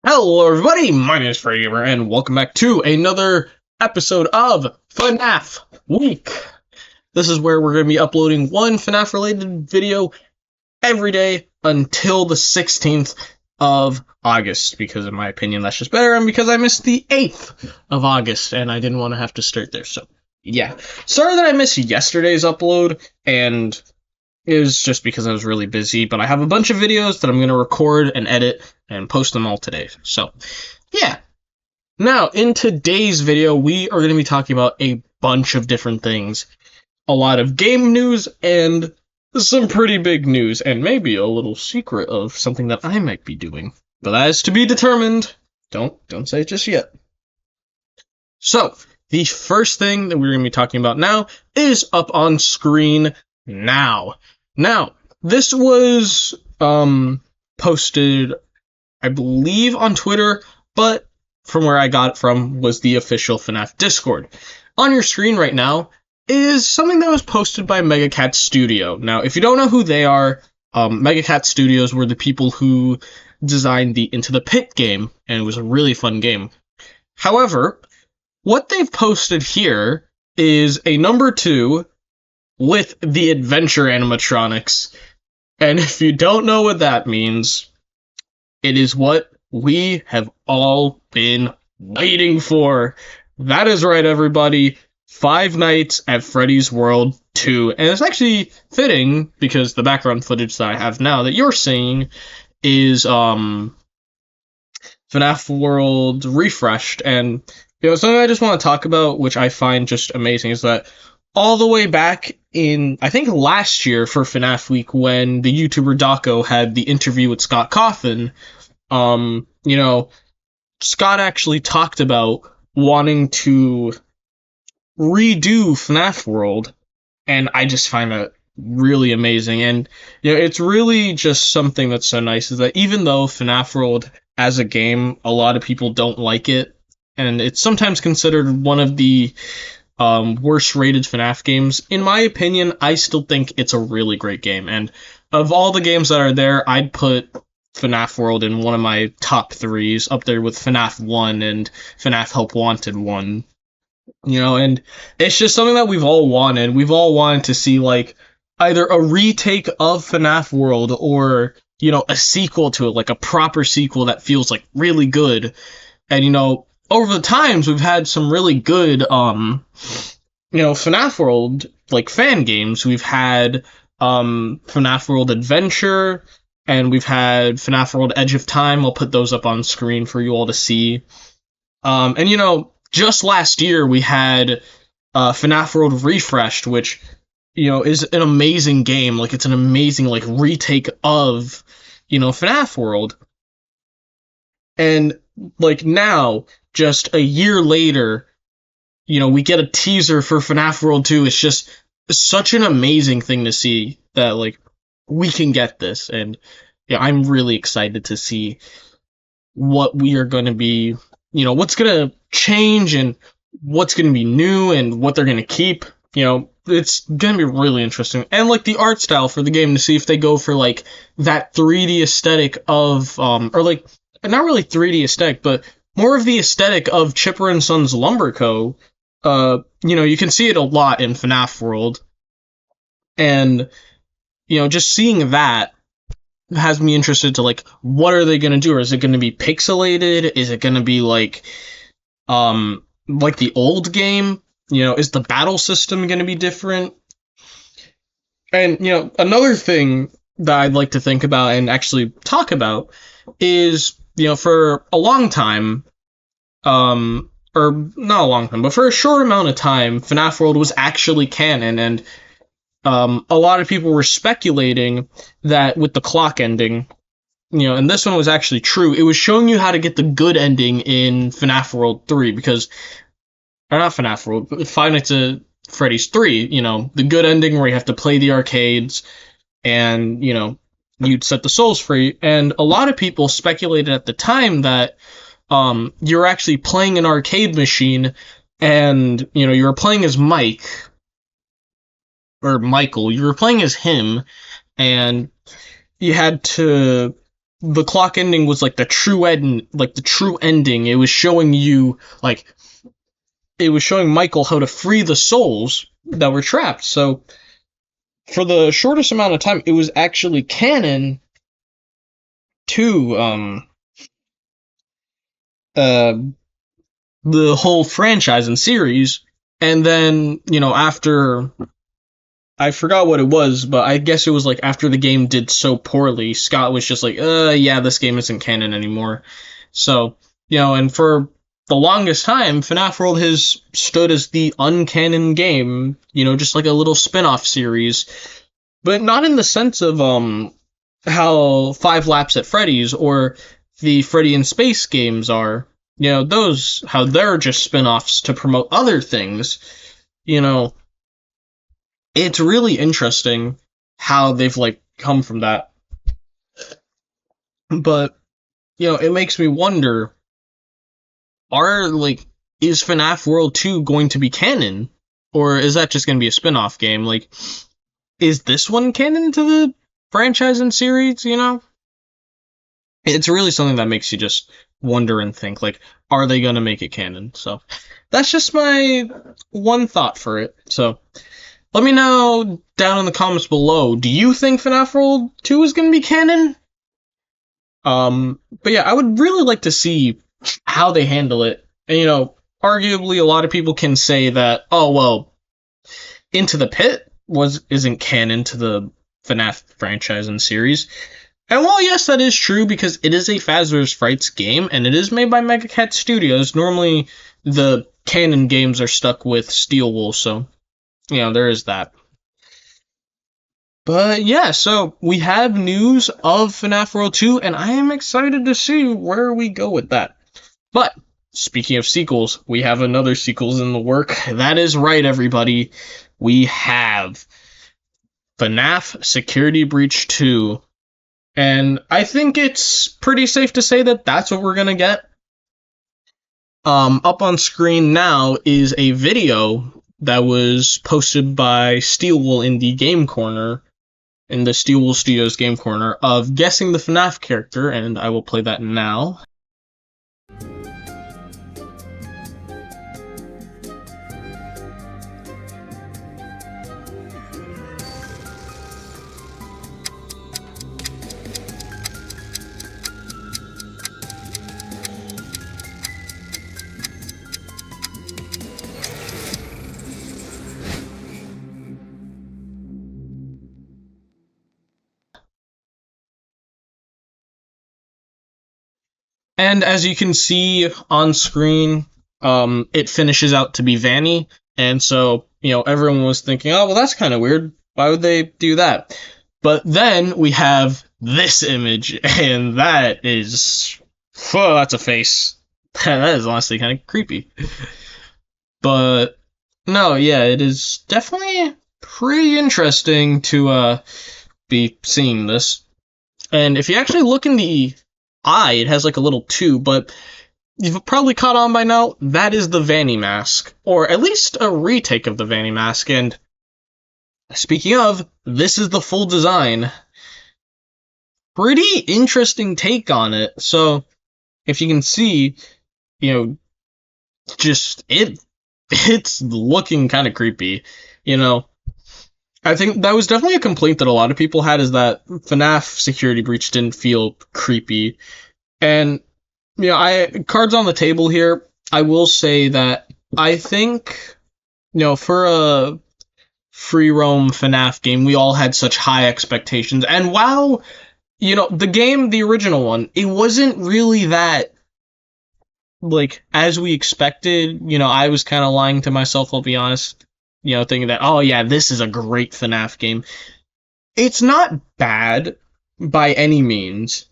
Hello everybody, my name is Freddy and welcome back to another episode of FNAF Week. This is where we're going to be uploading one FNAF related video every day until the 16th of August, because in my opinion that's just better, and because I missed the 8th of August and I didn't want to have to start there. So yeah, sorry that I missed yesterday's upload, and it was just because I was really busy, but I have a bunch of videos that I'm going to record and edit and post them all today. So, yeah. Now, in today's video, we are going to be talking about a bunch of different things. A lot of game news and some pretty big news, and maybe a little secret of something that I might be doing. But that is to be determined. Don't say it just yet. So, the first thing that we're going to be talking about now is up on screen now. Now, this was posted, I believe, on Twitter, but from where I got it from was the official FNAF Discord. On your screen right now is something that was posted by Megacat Studio. Now, if you don't know who they are, Megacat Studios were the people who designed the Into the Pit game, and it was a really fun game. However, what they've posted here is a number 2 with the adventure animatronics. And if you don't know what that means, it is what we have all been waiting for. That is right, everybody. Five Nights at Freddy's World 2. And it's actually fitting because the background footage that I have now that you're seeing is FNAF World refreshed. And something I just want to talk about, which I find just amazing, is that all the way back in, I think, last year for FNAF Week, when the YouTuber Daco had the interview with Scott Coffin, Scott actually talked about wanting to redo FNAF World, and I just find that really amazing. And, it's really just something that's so nice, is that even though FNAF World as a game, a lot of people don't like it, and it's sometimes considered one of the worst rated FNAF games, in my opinion, I still think it's a really great game. And of all the games that are there, I'd put FNAF World in one of my top 3s, up there with FNAF 1 and FNAF Help Wanted 1. And it's just something that we've all wanted. We've all wanted to see, like, either a retake of FNAF World or, a sequel to it, like a proper sequel that feels, like, really good. And, over the times, we've had some really good, FNAF World, like, fan games. We've had FNAF World Adventure, and we've had FNAF World Edge of Time. I'll put those up on screen for you all to see. And, just last year, we had FNAF World Refreshed, which, is an amazing game. Like, it's an amazing, like, retake of, FNAF World. And, like, now, just a year later, we get a teaser for FNAF World 2. It's just such an amazing thing to see that, like, we can get this. And, I'm really excited to see what we are going to be, what's going to change and what's going to be new and what they're going to keep. It's going to be really interesting. And, like, the art style for the game, to see if they go for, like, that 3D aesthetic of, or, like, not really 3D aesthetic, but more of the aesthetic of Chipper and Sons Lumber Co. You can see it a lot in FNAF World. And, just seeing that has me interested to, like, what are they going to do? Or is it going to be pixelated? Is it going to be, like the old game? Is the battle system going to be different? And, another thing that I'd like to think about and actually talk about is, for a long time, or not a long time, but for a short amount of time, FNAF World was actually canon, and a lot of people were speculating that with the clock ending, and this one was actually true, it was showing you how to get the good ending in FNAF World 3, because, or not FNAF World, but Five Nights at Freddy's 3, the good ending where you have to play the arcades, and, you'd set the souls free, and a lot of people speculated at the time that you're actually playing an arcade machine, and, you were playing as Mike, or Michael, you were playing as him, and you had to the clock ending was like the true ending. It was showing you it was showing Michael how to free the souls that were trapped. So for the shortest amount of time, it was actually canon to uh the whole franchise and series. And then, after, I forgot what it was, but I guess it was like after the game did so poorly, Scott was just like, yeah, this game isn't canon anymore. So, and for the longest time, FNAF World has stood as the uncanon game, just like a little spin-off series, but not in the sense of how Five Laps at Freddy's or the Freddy in Space games are. Those, how they're just spin-offs to promote other things. It's really interesting how they've come from that. But, it makes me wonder, is FNAF World 2 going to be canon? Or is that just going to be a spin-off game? Is this one canon to the franchise and series, It's really something that makes you just wonder and think, are they going to make it canon? So that's just my one thought for it. So let me know down in the comments below, do you think FNAF World 2 is going to be canon? But yeah, I would really like to see how they handle it. And, arguably a lot of people can say that, oh, well, Into the Pit isn't canon to the FNAF franchise and series. And while yes, that is true because it is a Fazbears Frights game and it is made by Mega Cat Studios, normally the canon games are stuck with Steel Wool, so there is that. But yeah, so we have news of FNAF World 2 and I am excited to see where we go with that. But speaking of sequels, we have another sequels in the work. That is right, everybody. We have FNAF Security Breach 2. And I think it's pretty safe to say that that's what we're going to get. Up on screen now is a video that was posted by Steel Wool in the Game Corner, in the Steel Wool Studios Game Corner, of guessing the FNAF character, and I will play that now. And as you can see on screen, it finishes out to be Vanny. And so, everyone was thinking, oh, well, that's kind of weird. Why would they do that? But then we have this image, and that is, that's a face. That is honestly kind of creepy. But no, yeah, it is definitely pretty interesting to be seeing this. And if you actually look in the eye, it has a little tube, but you've probably caught on by now, that is the Vanny mask, or at least a retake of the Vanny mask. And speaking of, this is the full design. Pretty interesting take on it. So if you can see, just it's looking kind of creepy. I think that was definitely a complaint that a lot of people had, is that FNAF Security Breach didn't feel creepy. And, cards on the table here, I will say that I think, for a free roam FNAF game, we all had such high expectations. And while, the game, the original one, it wasn't really that, as we expected. I was kind of lying to myself, I'll be honest. Thinking that, oh yeah, this is a great FNAF game. It's not bad by any means,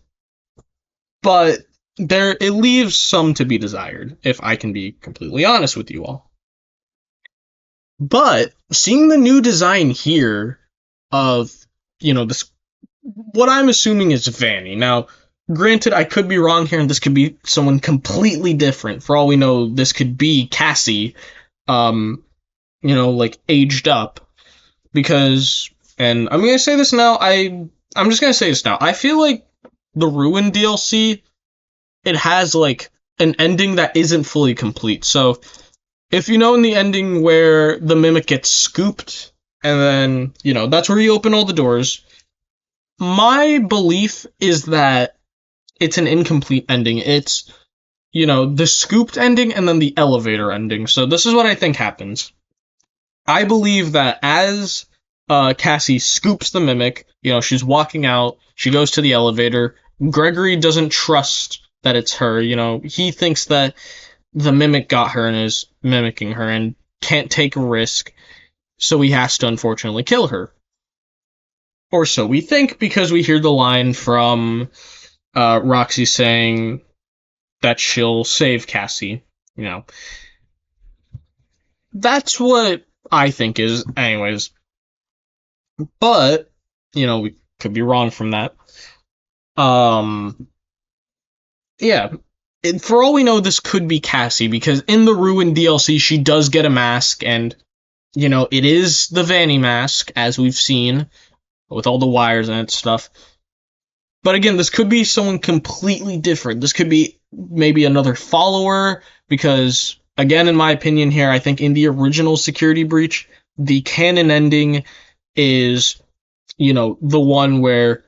but it leaves some to be desired, if I can be completely honest with you all. But seeing the new design here of, this, what I'm assuming is Vanny. Now, granted, I could be wrong here, and this could be someone completely different. For all we know, this could be Cassie, aged up, because, and I'm gonna say this now, I'm just gonna say this now, I feel like the Ruin DLC, it has like an ending that isn't fully complete. So if you know in the ending where the mimic gets scooped, and then, that's where you open all the doors. My belief is that it's an incomplete ending. It's, the scooped ending and then the elevator ending. So this is what I think happens. I believe that as Cassie scoops the mimic, she's walking out, she goes to the elevator. Gregory doesn't trust that it's her. He thinks that the mimic got her and is mimicking her and can't take a risk, so he has to unfortunately kill her. Or so we think, because we hear the line from Roxy saying that she'll save Cassie. That's what I think is, anyways. But, we could be wrong from that. Yeah. For all we know, this could be Cassie, because in the Ruin DLC, she does get a mask, and, it is the Vanny mask, as we've seen, with all the wires and stuff. But again, this could be someone completely different. This could be maybe another follower, because, again, in my opinion here, I think in the original Security Breach, the canon ending is, the one where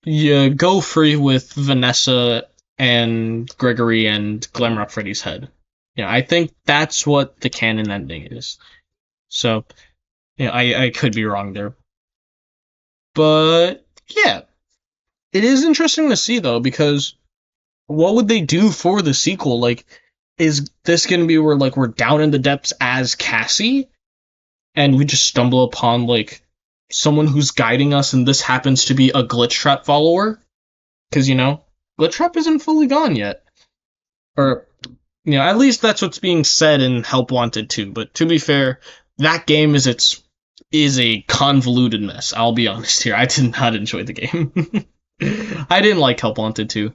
you go free with Vanessa and Gregory and Glamrock Freddy's head. I think that's what the canon ending is. So, I could be wrong there. But, yeah. It is interesting to see, though, because what would they do for the sequel? Like, is this going to be where, like, we're down in the depths as Cassie, and we just stumble upon, like, someone who's guiding us, and this happens to be a Glitch Trap follower? Because, Glitch Trap isn't fully gone yet. Or, at least that's what's being said in Help Wanted 2. But to be fair, that game is a convoluted mess. I'll be honest here. I did not enjoy the game. I didn't like Help Wanted 2.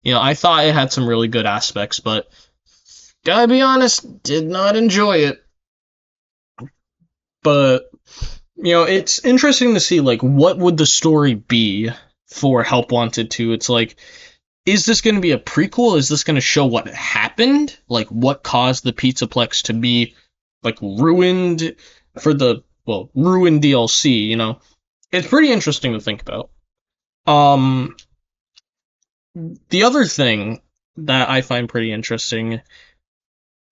I thought it had some really good aspects, but gotta be honest, did not enjoy it. But, it's interesting to see, like, what would the story be for Help Wanted 2? It's like, is this going to be a prequel? Is this going to show what happened? Like, what caused the Pizzaplex to be, like, ruined for the, ruined DLC, It's pretty interesting to think about. The other thing that I find pretty interesting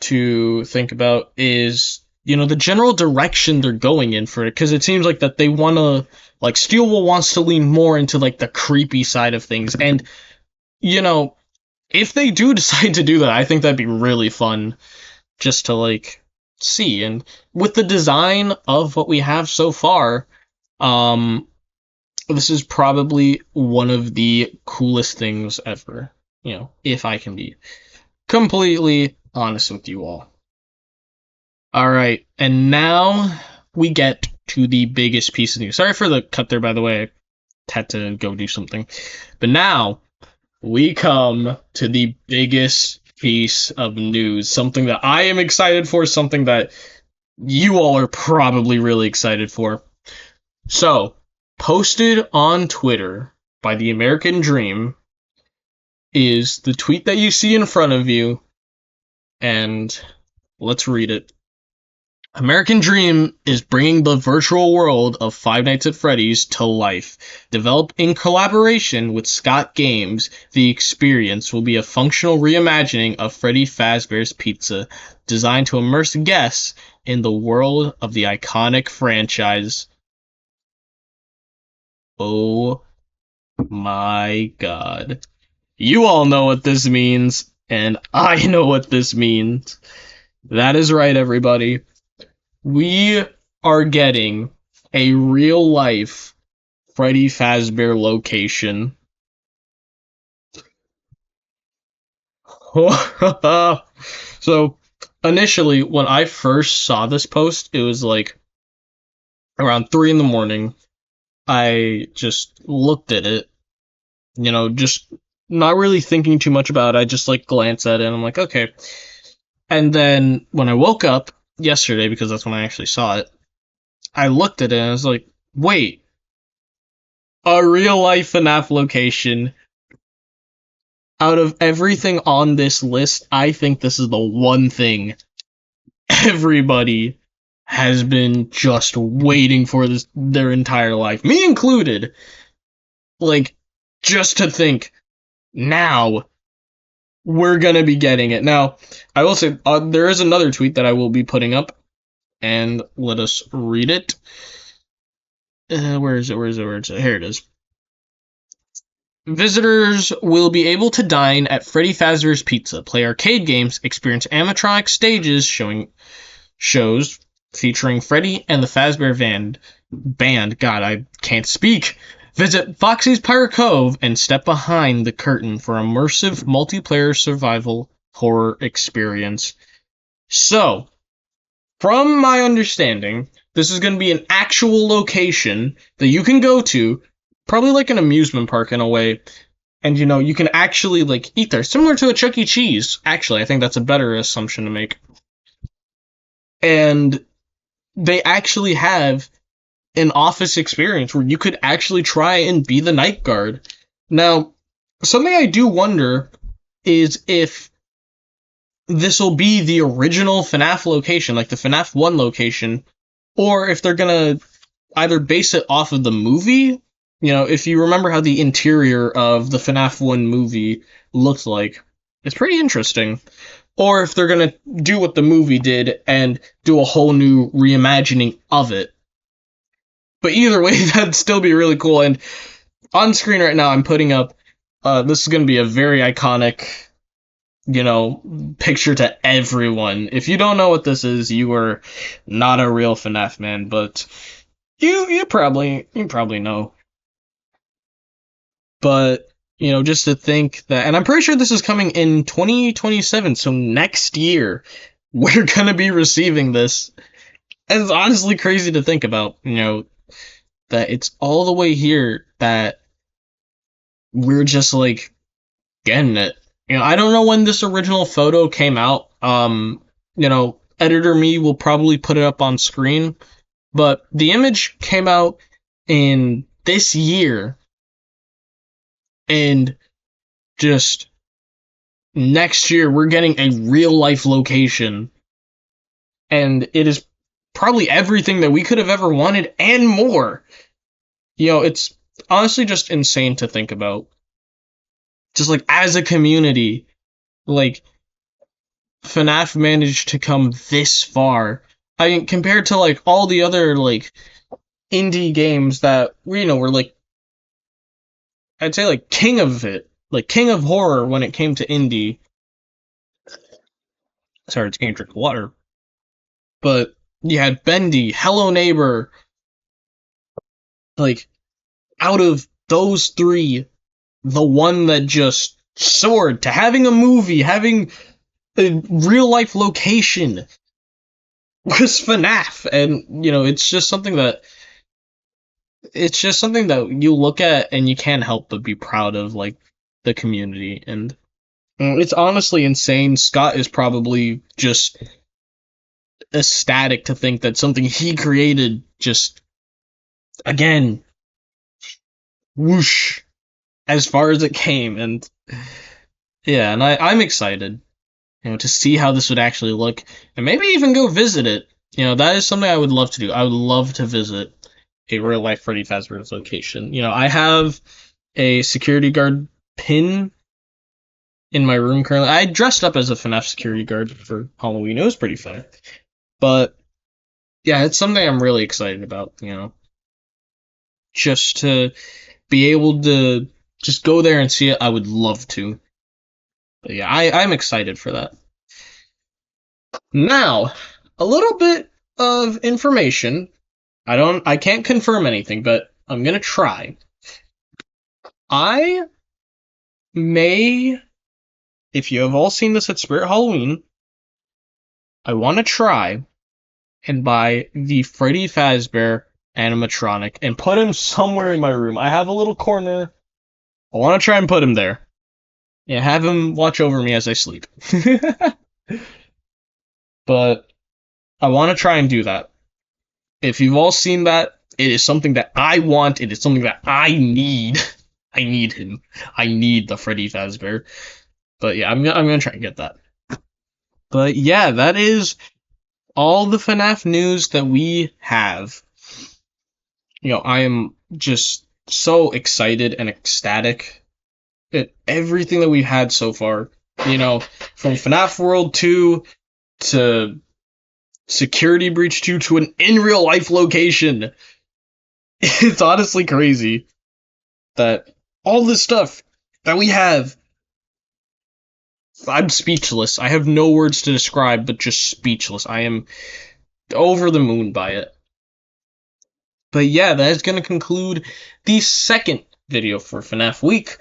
to think about is, the general direction they're going in for it, because it seems like that they want to, like, Steelwool wants to lean more into, like, the creepy side of things, and, if they do decide to do that, I think that'd be really fun just to, like, see. And with the design of what we have so far, this is probably one of the coolest things ever, if I can be completely honest with you all. Alright, and now we get to the biggest piece of news. Sorry for the cut there, by the way. I had to go do something. But now, we come to the biggest piece of news. Something that I am excited for, something that you all are probably really excited for. So, posted on Twitter by the American Dream is the tweet that you see in front of you, and let's read it. American Dream is bringing the virtual world of Five Nights at Freddy's to life. Developed in collaboration with Scott Games, the experience will be a functional reimagining of Freddy Fazbear's Pizza, designed to immerse guests in the world of the iconic franchise. Oh my god. You all know what this means, and I know what this means. That is right, everybody. We are getting a real-life Freddy Fazbear location. So, initially, when I first saw this post, it was like around 3 in the morning. I just looked at it, just not really thinking too much about it. I just, like, glanced at it, and I'm like, okay. And then, when I woke up yesterday, because that's when I actually saw it, I looked at it, and I was like, wait. A real-life FNAF location out of everything on this list, I think this is the one thing everybody has been just waiting for this their entire life, me included. Like, just to think, now we're gonna be getting it. Now, I will say there is another tweet that I will be putting up, and let us read it. Where is it? Here it is. Visitors will be able to dine at Freddy Fazbears Pizza, play arcade games, experience animatronic stages showing shows featuring Freddy and the Fazbear band. God, I can't speak. Visit Foxy's Pirate Cove and step behind the curtain for immersive multiplayer survival horror experience. So, from my understanding, this is going to be an actual location that you can go to, probably like an amusement park in a way, and you can actually like eat there, similar to a Chuck E. Cheese. Actually, I think that's a better assumption to make. And they actually have an office experience where you could actually try and be the night guard. Now, something I do wonder is if this will be the original FNAF location, like the FNAF 1 location, or if they're gonna either base it off of the movie. If you remember how the interior of the FNAF 1 movie looked like, it's pretty interesting. Or if they're gonna do what the movie did and do a whole new reimagining of it. But either way, that'd still be really cool. And on screen right now, I'm putting up, this is gonna be a very iconic, picture to everyone. If you don't know what this is, you are not a real FNAF man, but you probably know. But, just to think that, and I'm pretty sure this is coming in 2027, so next year, we're gonna be receiving this. And it's honestly crazy to think about, that it's all the way here, that we're just, like, getting it. I don't know when this original photo came out. Editor me will probably put it up on screen, but the image came out in this year, and just next year we're getting a real life location, and it is probably everything that we could have ever wanted and more. It's honestly just insane to think about. Just like as a community, like FNAF managed to come this far. I mean, compared to like all the other like indie games that were like, I'd say like king of it, like king of horror when it came to indie. Sorry, it's can't drink water. But you had Bendy, Hello Neighbor. Like, out of those three, the one that just soared to having a movie, having a real life location was FNAF. And, it's just something that you look at and you can't help but be proud of, like, the community. And it's honestly insane. Scott is probably just ecstatic to think that something he created just, again, whoosh, as far as it came. And yeah, and I'm excited, to see how this would actually look, and maybe even go visit it. That is something I would love to do. I would love to visit a real life Freddy Fazbear's location. I have a security guard pin in my room currently. I dressed up as a FNAF security guard for Halloween. It was pretty fun. But yeah, it's something I'm really excited about, just to be able to just go there and see it. I would love to. But yeah, I'm excited for that. Now, a little bit of information. I can't confirm anything, but I'm gonna try. I may, if you have all seen this at Spirit Halloween, I want to try and buy the Freddy Fazbear animatronic and put him somewhere in my room. I have a little corner. I want to try and put him there. Yeah, have him watch over me as I sleep. But I want to try and do that. If you've all seen that, it is something that I want. It is something that I need. I need him. I need the Freddy Fazbear. But yeah, I'm gonna try and get that. But yeah, that is all the FNAF news that we have. I am just so excited and ecstatic at everything that we've had so far. From FNAF World 2 to Security Breach 2 to an in real life location. It's honestly crazy that all this stuff that we have. I'm speechless. I have no words to describe, but just speechless. I am over the moon by it. But yeah, that is going to conclude the second video for FNAF Week.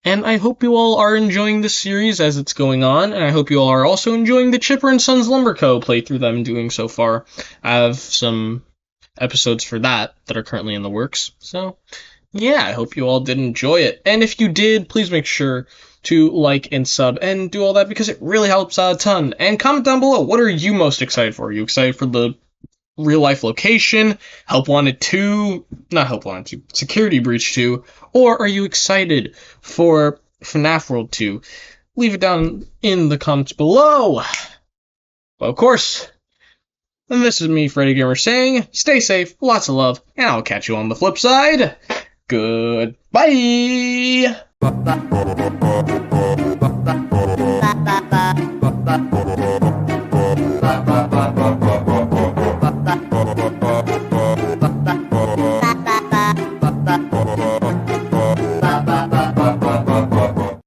And I hope you all are enjoying this series as it's going on, and I hope you all are also enjoying the Chipper and Sons Lumber Co. playthrough that I'm doing so far. I have some episodes for that are currently in the works. So, yeah, I hope you all did enjoy it. And if you did, please make sure to like and sub and do all that because it really helps out a ton. And comment down below, what are you most excited for? Are you excited for the real life location, Help Wanted 2, not Help Wanted 2, Security Breach 2, or are you excited for FNAF World 2? Leave it down in the comments below. Well, of course, and this is me, Freddy Gamer, saying, stay safe, lots of love, and I'll catch you on the flip side. Goodbye! Bye.